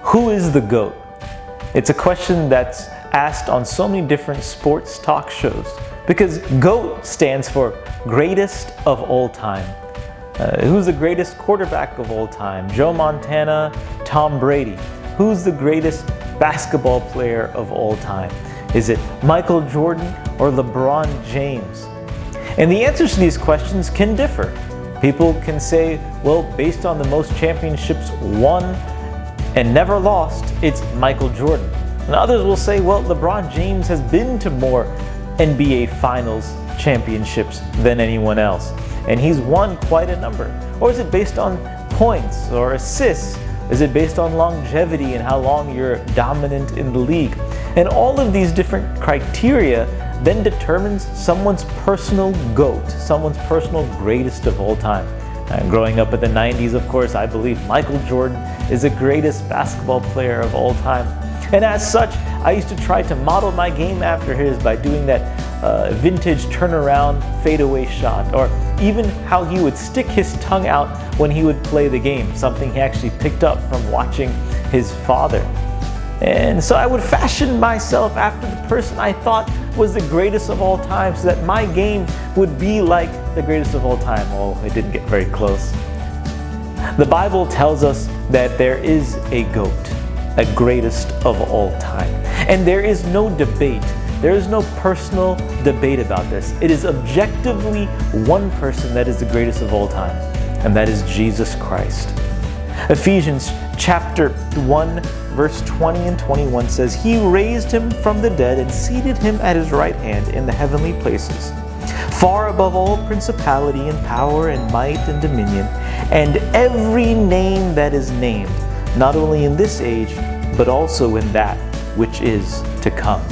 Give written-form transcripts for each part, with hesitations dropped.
Who is the GOAT? It's a question that's asked on so many different sports talk shows because GOAT stands for greatest of all time. Who's the greatest quarterback of all time? Joe Montana, Tom Brady. Who's the greatest basketball player of all time? Is it Michael Jordan or LeBron James? And the answers to these questions can differ. People can say, well, based on the most championships won and never lost, it's Michael Jordan. And others will say, well, LeBron James has been to more NBA Finals championships than anyone else, and he's won quite a number. Or is it based on points or assists? Is it based on longevity and how long you're dominant in the league? And all of these different criteria then determines someone's personal GOAT, someone's personal greatest of all time. Growing up in the 90s, of course, I believe Michael Jordan is the greatest basketball player of all time. And as such, I used to try to model my game after his by doing that vintage turnaround fadeaway shot, or even how he would stick his tongue out when he would play the game, something he actually picked up from watching his father. And so I would fashion myself after the person I thought was the greatest of all time so that my game would be like the greatest of all time. Oh, it didn't get very close. The Bible tells us that there is a GOAT, a greatest of all time. And there is no debate. There is no personal debate about this. It is objectively one person that is the greatest of all time, and that is Jesus Christ. Ephesians chapter 1, verse 20 and 21 says, "He raised him from the dead and seated him at his right hand in the heavenly places, far above all principality and power and might and dominion, and every name that is named, not only in this age, but also in that which is to come."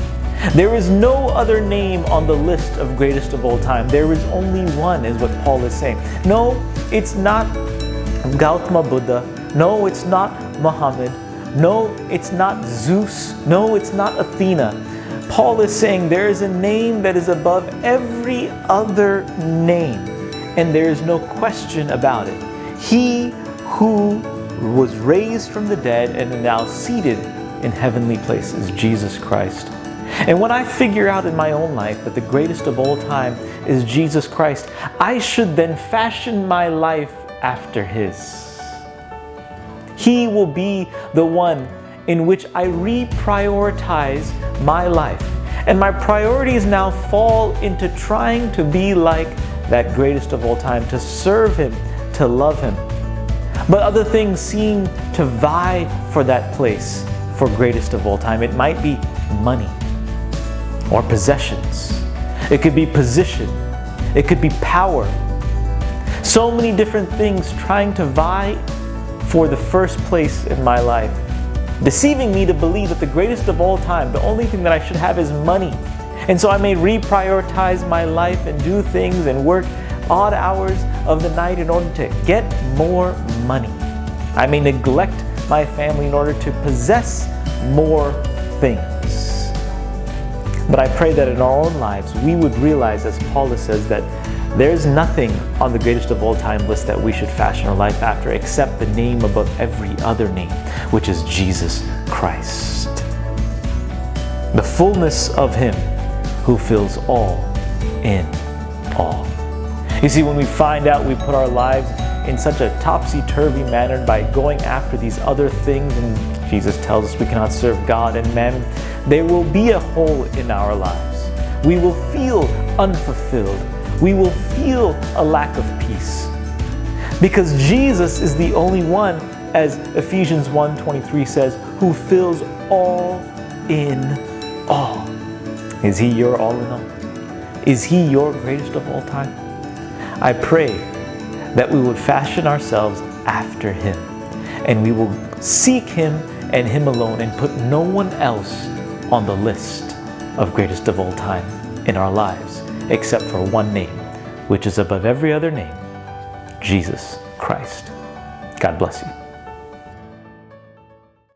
There is no other name on the list of greatest of all time. There is only one, is what Paul is saying. No, it's not Gautama Buddha. No, it's not Muhammad. No, it's not Zeus. No, it's not Athena. Paul is saying there is a name that is above every other name, and there is no question about it. He who was raised from the dead and is now seated in heavenly places, Jesus Christ. And when I figure out in my own life that the greatest of all time is Jesus Christ, I should then fashion my life after his. He will be the one in which I reprioritize my life. And my priorities now fall into trying to be like that greatest of all time, to serve him, to love him. But other things seem to vie for that place for greatest of all time. It might be money or possessions. It could be position. It could be power. So many different things trying to vie for the first place in my life, deceiving me to believe that the greatest of all time, the only thing that I should have is money. And so I may reprioritize my life and do things and work odd hours of the night in order to get more money. I may neglect my family in order to possess more things. But I pray that in our own lives, we would realize, as Paul says, that there's nothing on the greatest of all time list that we should fashion our life after except the name above every other name, which is Jesus Christ. The fullness of him who fills all in all. You see, when we find out we put our lives in such a topsy-turvy manner by going after these other things, and Jesus tells us we cannot serve God and mammon, there will be a hole in our lives. We will feel unfulfilled. We will feel a lack of peace. Because Jesus is the only one, as Ephesians 1:23 says, who fills all in all. Is he your all in all? Is he your greatest of all time? I pray that we would fashion ourselves after him, and we will seek him and him alone and put no one else on the list of greatest of all time in our lives, except for one name, which is above every other name, Jesus Christ. God bless you.